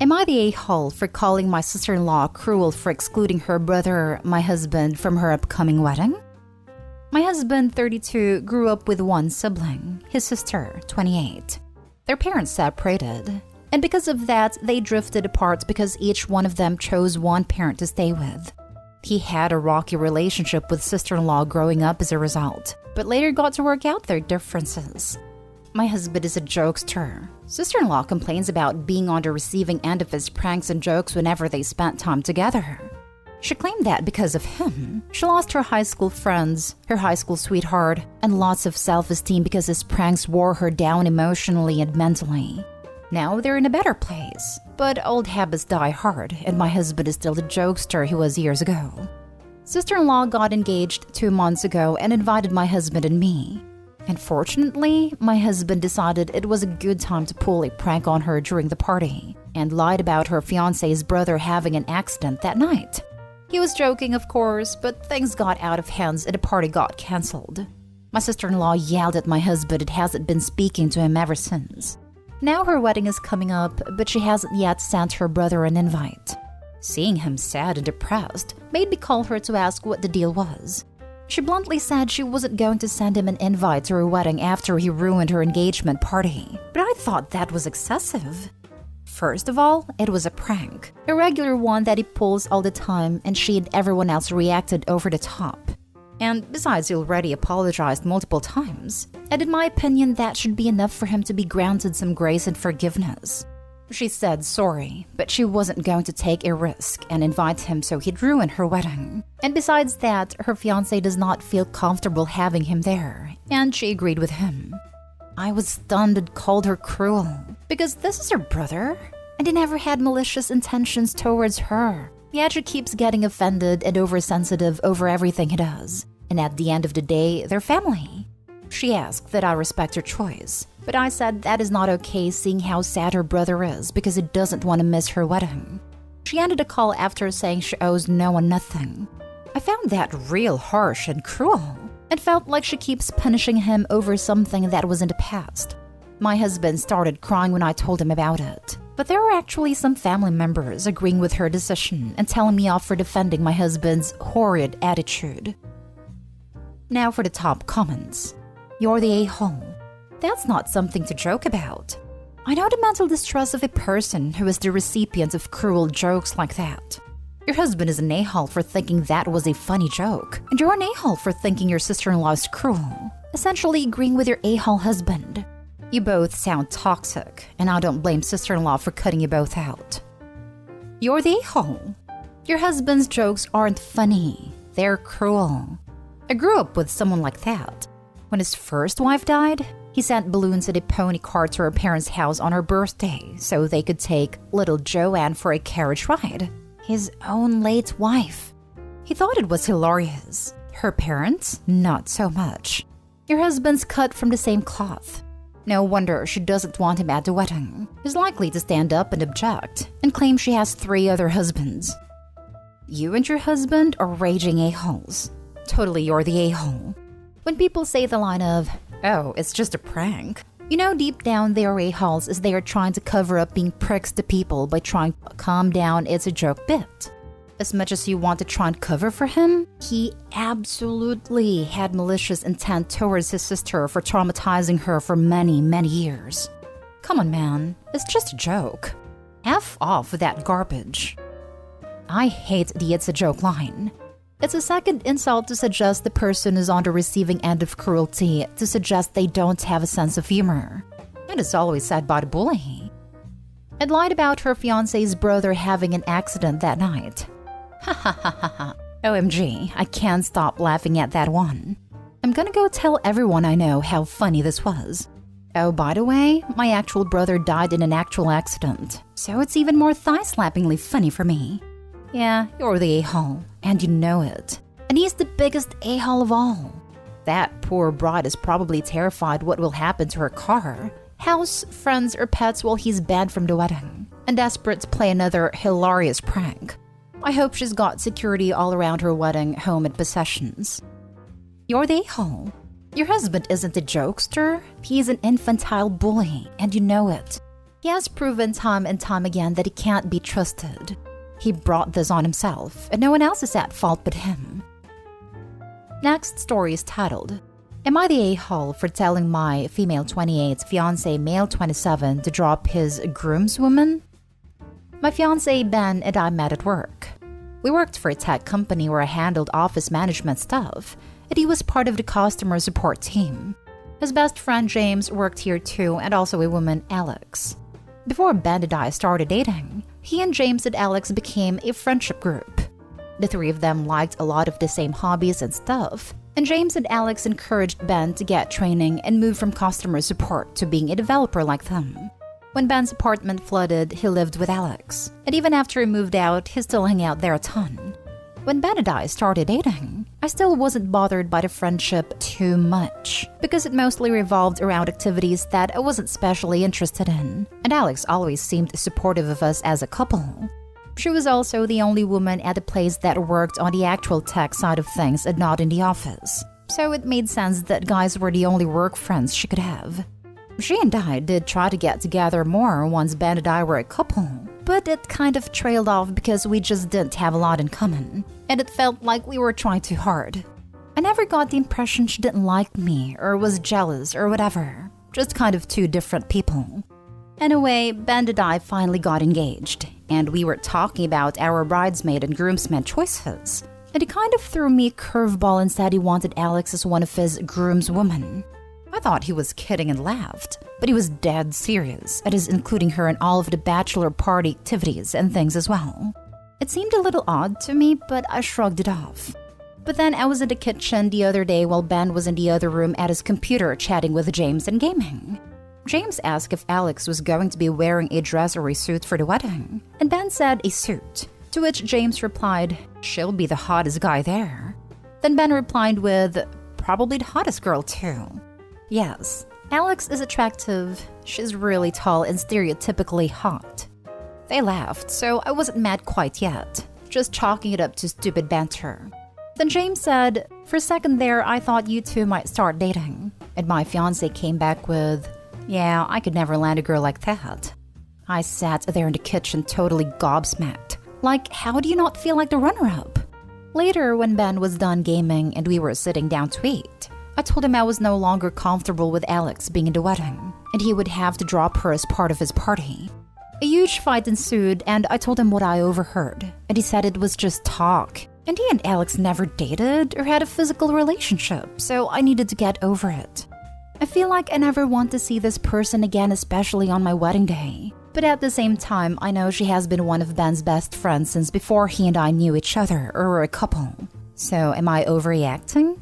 Am I the a-hole for calling my sister-in-law cruel for excluding her brother, my husband, from her upcoming wedding? My husband, 32, grew up with one sibling, his sister, 28. Their parents separated, and because of that, they drifted apart because each one of them chose one parent to stay with. He had a rocky relationship with sister-in-law growing up as a result, but later got to work out their differences. My husband is a jokester. Sister-in-law complains about being on the receiving end of his pranks and jokes whenever they spent time together. She claimed that because of him, she lost her high school friends, her high school sweetheart, and lots of self-esteem because his pranks wore her down emotionally and mentally. Now they're in a better place, but old habits die hard, and my husband is still the jokester he was years ago. Sister-in-law got engaged 2 months ago and invited my husband and me. Unfortunately, my husband decided it was a good time to pull a prank on her during the party and lied about her fiancé's brother having an accident that night. He was joking, of course, but things got out of hands and the party got cancelled. My sister-in-law yelled at my husband and hasn't been speaking to him ever since. Now her wedding is coming up, but she hasn't yet sent her brother an invite. Seeing him sad and depressed made me call her to ask what the deal was. She bluntly said she wasn't going to send him an invite to her wedding after he ruined her engagement party, but I thought that was excessive. First of all, it was a prank, a regular one that he pulls all the time, and she and everyone else reacted over the top. And besides, he already apologized multiple times, and in my opinion, that should be enough for him to be granted some grace and forgiveness. She said sorry, but she wasn't going to take a risk and invite him so he'd ruin her wedding. And besides that, her fiancé does not feel comfortable having him there, and she agreed with him. I was stunned and called her cruel, because this is her brother, and he never had malicious intentions towards her. Yet she keeps getting offended and oversensitive over everything he does, and at the end of the day, they're family. She asked that I respect her choice, but I said that is not okay seeing how sad her brother is because he doesn't want to miss her wedding. She ended the call after saying she owes no one nothing. I found that real harsh and cruel, and felt like she keeps punishing him over something that was in the past. My husband started crying when I told him about it, but there were actually some family members agreeing with her decision and telling me off for defending my husband's horrid attitude. Now for the top comments. You're the a-hole. That's not something to joke about. I know the mental distress of a person who is the recipient of cruel jokes like that. Your husband is an a-hole for thinking that was a funny joke, and you're an a-hole for thinking your sister-in-law is cruel, essentially agreeing with your a-hole husband. You both sound toxic, and I don't blame sister-in-law for cutting you both out. You're the a-hole. Your husband's jokes aren't funny, they're cruel. I grew up with someone like that. When his first wife died, he sent balloons and a pony cart to her parents' house on her birthday so they could take little Joanne for a carriage ride. His own late wife. He thought it was hilarious. Her parents, not so much. Your husband's cut from the same cloth. No wonder she doesn't want him at the wedding. He's likely to stand up and object and claim she has 3 other husbands. You and your husband are raging a-holes. Totally you're the a-hole. When people say the line of, "Oh, it's just a prank," you know deep down they are a-holes as they are trying to cover up being pricks to people by trying to calm down it's a joke bit. As much as you want to try and cover for him, he absolutely had malicious intent towards his sister for traumatizing her for many, many years. Come on, man, it's just a joke. F off with that garbage. I hate the "it's a joke" line. It's a second insult to suggest the person is on the receiving end of cruelty, to suggest they don't have a sense of humor. And it's always said by the bully. And lied about her fiancé's brother having an accident that night. Ha ha ha ha ha. OMG, I can't stop laughing at that one. I'm gonna go tell everyone I know how funny this was. Oh, by the way, my actual brother died in an actual accident, so it's even more thigh-slappingly funny for me. Yeah, you're the a-hole, and you know it. And he's the biggest a-hole of all. That poor bride is probably terrified what will happen to her car, house, friends, or pets while he's banned from the wedding, and desperate to play another hilarious prank. I hope she's got security all around her wedding, home, and possessions. You're the a-hole. Your husband isn't a jokester, he's an infantile bully, and you know it. He has proven time and time again that he can't be trusted. He brought this on himself, and no one else is at fault but him. Next story is titled, Am I the a-hole for telling my female 28 fiancé male 27 to drop his groomswoman? My fiancé Ben and I met at work. We worked for a tech company where I handled office management stuff, and he was part of the customer support team. His best friend James worked here too, and also a woman, Alex. Before Ben and I started dating, he and James and Alex became a friendship group. The three of them liked a lot of the same hobbies and stuff, and James and Alex encouraged Ben to get training and move from customer support to being a developer like them. When Ben's apartment flooded, he lived with Alex, and even after he moved out, he still hung out there a ton. When Ben and I started dating, I still wasn't bothered by the friendship too much, because it mostly revolved around activities that I wasn't specially interested in, and Alex always seemed supportive of us as a couple. She was also the only woman at the place that worked on the actual tech side of things and not in the office, so it made sense that guys were the only work friends she could have. She and I did try to get together more once Ben and I were a couple, but it kind of trailed off because we just didn't have a lot in common, and it felt like we were trying too hard. I never got the impression she didn't like me or was jealous or whatever, just kind of two different people. Anyway, Ben and I finally got engaged, and we were talking about our bridesmaid and groomsman choices, and he kind of threw me a curveball and said he wanted Alex as one of his groomswomen. I thought he was kidding and laughed, but he was dead serious and is including her in all of the bachelor party activities and things as well. It seemed a little odd to me, but I shrugged it off. But then I was in the kitchen the other day while Ben was in the other room at his computer chatting with James and gaming. James asked if Alex was going to be wearing a dress or a suit for the wedding, and Ben said a suit, to which James replied, "She'll be the hottest guy there." Then Ben replied with, "Probably the hottest girl too." Yes, Alex is attractive. She's really tall and stereotypically hot. They laughed, so I wasn't mad quite yet, just chalking it up to stupid banter. Then James said, "For a second there, I thought you two might start dating." And my fiancé came back with, "Yeah, I could never land a girl like that." I sat there in the kitchen totally gobsmacked. Like, how do you not feel like the runner-up? Later, when Ben was done gaming and we were sitting down to eat, I told him I was no longer comfortable with Alex being in the wedding, and he would have to drop her as part of his party. A huge fight ensued, and I told him what I overheard, and he said it was just talk. And he and Alex never dated or had a physical relationship, so I needed to get over it. I feel like I never want to see this person again, especially on my wedding day. But at the same time, I know she has been one of Ben's best friends since before he and I knew each other or were a couple. So am I overreacting?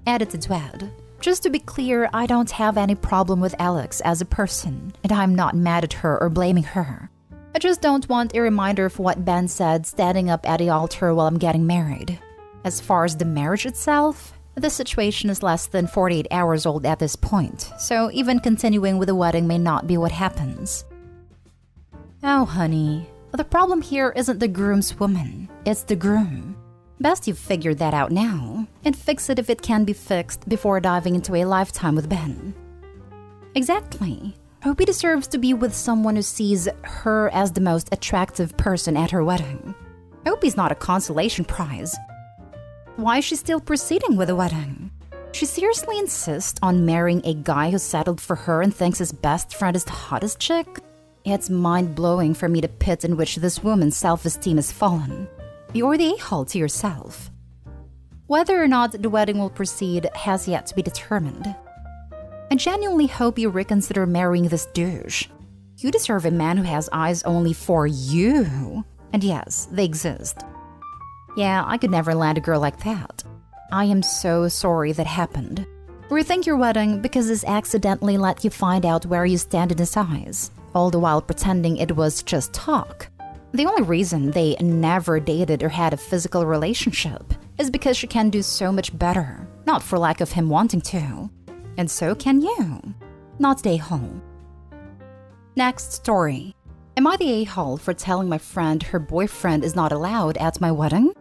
Edited to add, just to be clear, I don't have any problem with Alex as a person, and I'm not mad at her or blaming her. I just don't want a reminder of what Ben said standing up at the altar while I'm getting married. As far as the marriage itself, the situation is less than 48 hours old at this point, so even continuing with the wedding may not be what happens. Oh, honey, the problem here isn't the groomswoman, it's the groom. Best you've figured that out now, and fix it if it can be fixed before diving into a lifetime with Ben. Exactly. Ruby deserves to be with someone who sees her as the most attractive person at her wedding. I hope he's not a consolation prize. Why is she still proceeding with the wedding? She seriously insists on marrying a guy who settled for her and thinks his best friend is the hottest chick? It's mind-blowing for me the pit in which this woman's self-esteem has fallen. You're the a-hole to yourself. Whether or not the wedding will proceed has yet to be determined. I genuinely hope you reconsider marrying this douche. You deserve a man who has eyes only for you. And yes, they exist. Yeah, I could never land a girl like that. I am so sorry that happened. Rethink your wedding because this accidentally let you find out where you stand in his eyes, all the while pretending it was just talk. The only reason they never dated or had a physical relationship is because she can do so much better, not for lack of him wanting to. And so can you. Not the a-hole. Next story. Am I the a-hole for telling my friend her boyfriend is not allowed at my wedding?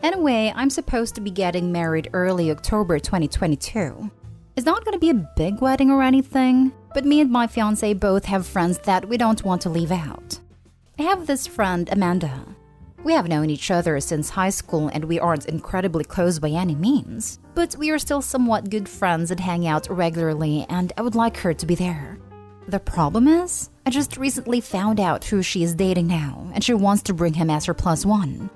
Anyway, I'm supposed to be getting married early October 2022. It's not going to be a big wedding or anything, But me and my fiancé both have friends that we don't want to leave out. I have this friend, Amanda. We have known each other since high school and we aren't incredibly close by any means. But we are still somewhat good friends and hang out regularly, and I would like her to be there. The problem is, I just recently found out who she is dating now, and she wants to bring him as her plus one.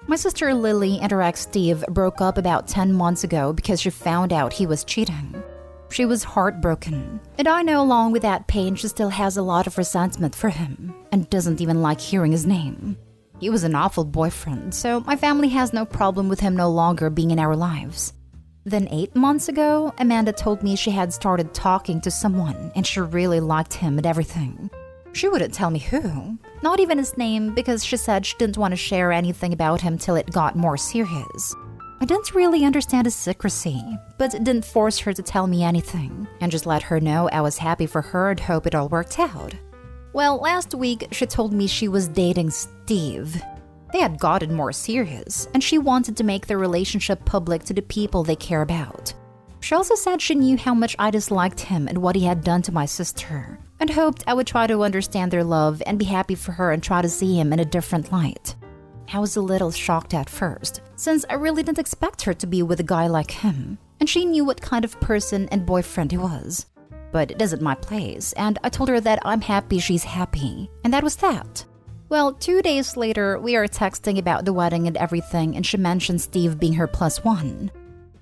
My sister Lily and her ex Steve broke up about 10 months ago because she found out he was cheating. She was heartbroken, and I know along with that pain she still has a lot of resentment for him and doesn't even like hearing his name. He was an awful boyfriend, so my family has no problem with him no longer being in our lives. Then 8 months ago, Amanda told me she had started talking to someone and she really liked him and everything. She wouldn't tell me who, not even his name, because she said she didn't want to share anything about him till it got more serious. I didn't really understand his secrecy, but it didn't force her to tell me anything, and just let her know I was happy for her and hope it all worked out. Well, last week she told me she was dating Steve. They had gotten more serious, and she wanted to make their relationship public to the people they care about. She also said she knew how much I disliked him and what he had done to my sister, and hoped I would try to understand their love and be happy for her and try to see him in a different light. I was a little shocked at first, since I really didn't expect her to be with a guy like him, and she knew what kind of person and boyfriend he was. But it isn't my place, and I told her that I'm happy she's happy, and that was that. Well, 2 days later, we are texting about the wedding and everything, and she mentioned Steve being her plus one.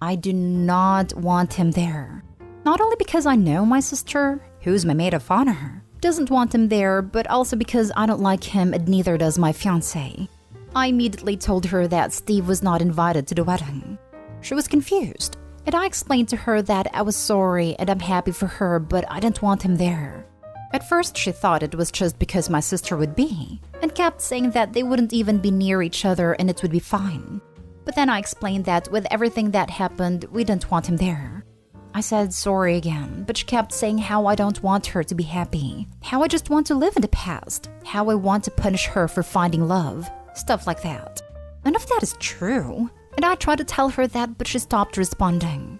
I do not want him there. Not only because I know my sister, who's my maid of honor, doesn't want him there, but also because I don't like him and neither does my fiancé. I immediately told her that Steve was not invited to the wedding. She was confused, and I explained to her that I was sorry and I'm happy for her, but I didn't want him there. At first, she thought it was just because my sister would be, and kept saying that they wouldn't even be near each other and it would be fine. But then I explained that with everything that happened, we didn't want him there. I said sorry again, but she kept saying how I don't want her to be happy, how I just want to live in the past, how I want to punish her for finding love, stuff like that. None of that is true, and I tried to tell her that, but she stopped responding.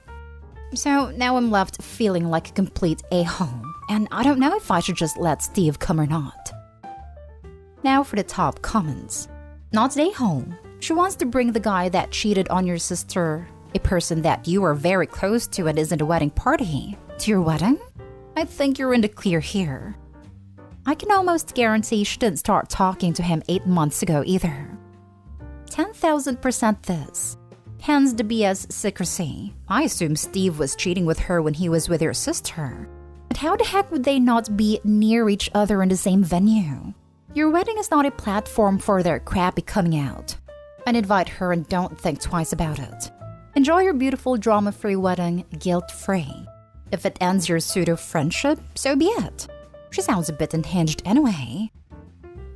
So now I'm left feeling like a complete a-hole, and I don't know if I should just let Steve come or not. Now for the top comments. Not an a-hole. She wants to bring the guy that cheated on your sister, a person that you are very close to and is in a wedding party, to your wedding? I think you're in the clear here. I can almost guarantee she didn't start talking to him 8 months ago either. 10,000% this. Hence the BS secrecy. I assume Steve was cheating with her when he was with your sister. But how the heck would they not be near each other in the same venue? Your wedding is not a platform for their crappy coming out. And invite her and don't think twice about it. Enjoy your beautiful drama-free wedding guilt-free. If it ends your pseudo-friendship, so be it. She sounds a bit unhinged anyway.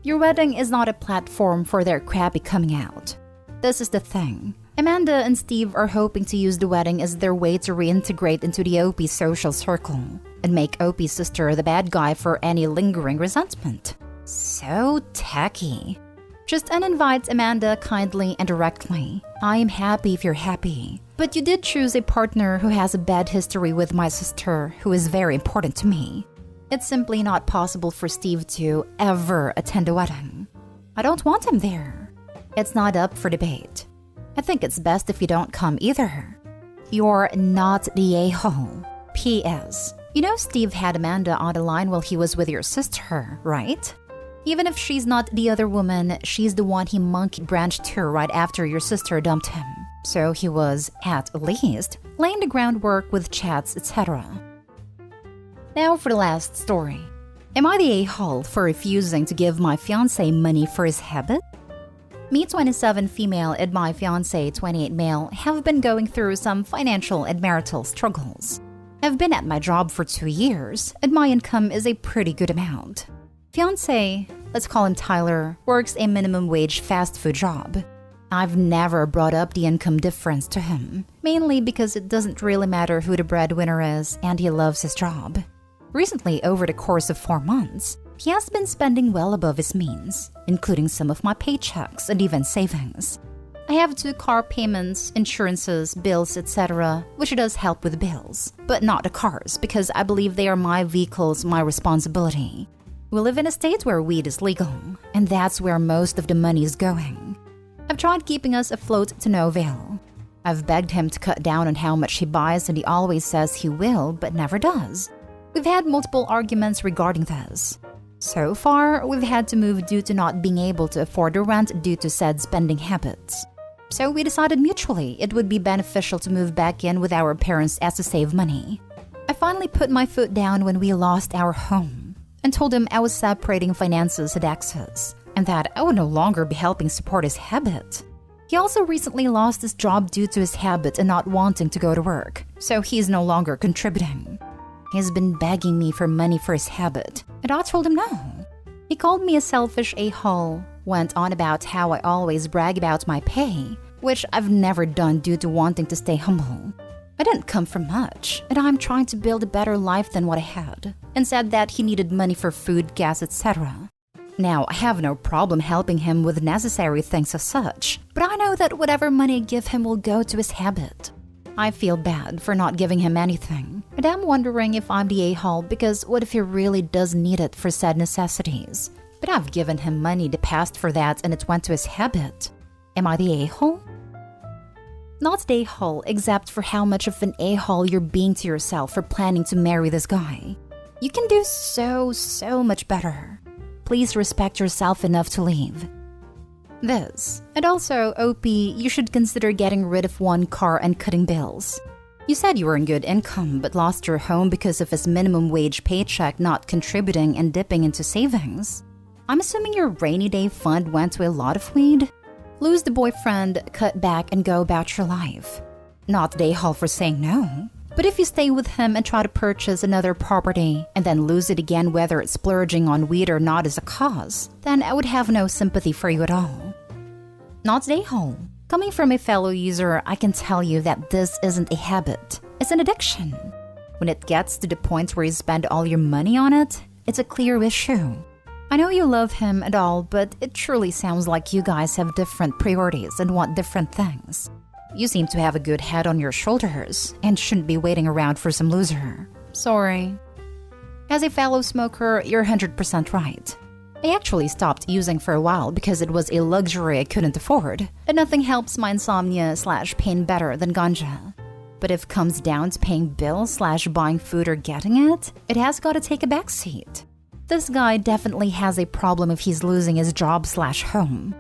Your wedding is not a platform for their crappy coming out. This is the thing. Amanda and Steve are hoping to use the wedding as their way to reintegrate into the OP social circle and make OP's sister the bad guy for any lingering resentment. So tacky. Just uninvite Amanda kindly and directly. I am happy if you're happy. But you did choose a partner who has a bad history with my sister, who is very important to me. It's simply not possible for Steve to ever attend a wedding. I don't want him there. It's not up for debate. I think it's best if you don't come either. You're not the a-hole. P.S. You know Steve had Amanda on the line while he was with your sister, right? Even if she's not the other woman, she's the one he monkey branched to right after your sister dumped him. So he was, at least, laying the groundwork with chats, etc. Now for the last story. Am I the a-hole for refusing to give my fiancé money for his habit? Me, 27 female, and my fiancé, 28 male, have been going through some financial and marital struggles. I've been at my job for 2 years, and my income is a pretty good amount. Fiancé, let's call him Tyler, works a minimum wage fast food job. I've never brought up the income difference to him, mainly because it doesn't really matter who the breadwinner is and he loves his job. Recently, over the course of 4 months, he has been spending well above his means, including some of my paychecks and even savings. I have 2 car payments, insurances, bills, etc., which does help with bills, but not the cars because I believe they are my vehicles, my responsibility. We live in a state where weed is legal, and that's where most of the money is going. I've tried keeping us afloat to no avail. I've begged him to cut down on how much he buys, and he always says he will, but never does. We've had multiple arguments regarding this. So far, we've had to move due to not being able to afford the rent due to said spending habits. So we decided mutually it would be beneficial to move back in with our parents as to save money. I finally put my foot down when we lost our home and told him I was separating finances and access, and that I would no longer be helping support his habit. He also recently lost his job due to his habit and not wanting to go to work, so he's no longer contributing. He's been begging me for money for his habit, and I told him no. He called me a selfish a-hole, went on about how I always brag about my pay, which I've never done due to wanting to stay humble. I didn't come from much, and I'm trying to build a better life than what I had, and said that he needed money for food, gas, etc. Now, I have no problem helping him with necessary things as such, but I know that whatever money I give him will go to his habit. I feel bad for not giving him anything, and I'm wondering if I'm the a-hole because what if he really does need it for said necessities? But I've given him money the past for that and it went to his habit. Am I the a-hole? Not the a-hole, except for how much of an a-hole you're being to yourself for planning to marry this guy. You can do so much better. Please respect yourself enough to leave. This. And also, OP, you should consider getting rid of 1 car and cutting bills. You said you were in good income but lost your home because of his minimum wage paycheck not contributing and dipping into savings. I'm assuming your rainy day fund went to a lot of weed? Lose the boyfriend, cut back, and go about your life. Not the a-hole for saying no. But if you stay with him and try to purchase another property and then lose it again whether it's splurging on weed or not as a cause, then I would have no sympathy for you at all. Not the a-hole. Coming from a fellow user, I can tell you that this isn't a habit. It's an addiction. When it gets to the point where you spend all your money on it, it's a clear issue. I know you love him and all, but it truly sounds like you guys have different priorities and want different things. You seem to have a good head on your shoulders and shouldn't be waiting around for some loser. Sorry. As a fellow smoker, you're 100% right. I actually stopped using for a while because it was a luxury I couldn't afford, and nothing helps my insomnia/pain better than ganja. But if it comes down to paying bills/buying food or getting it, it has got to take a backseat. This guy definitely has a problem if he's losing his job/home.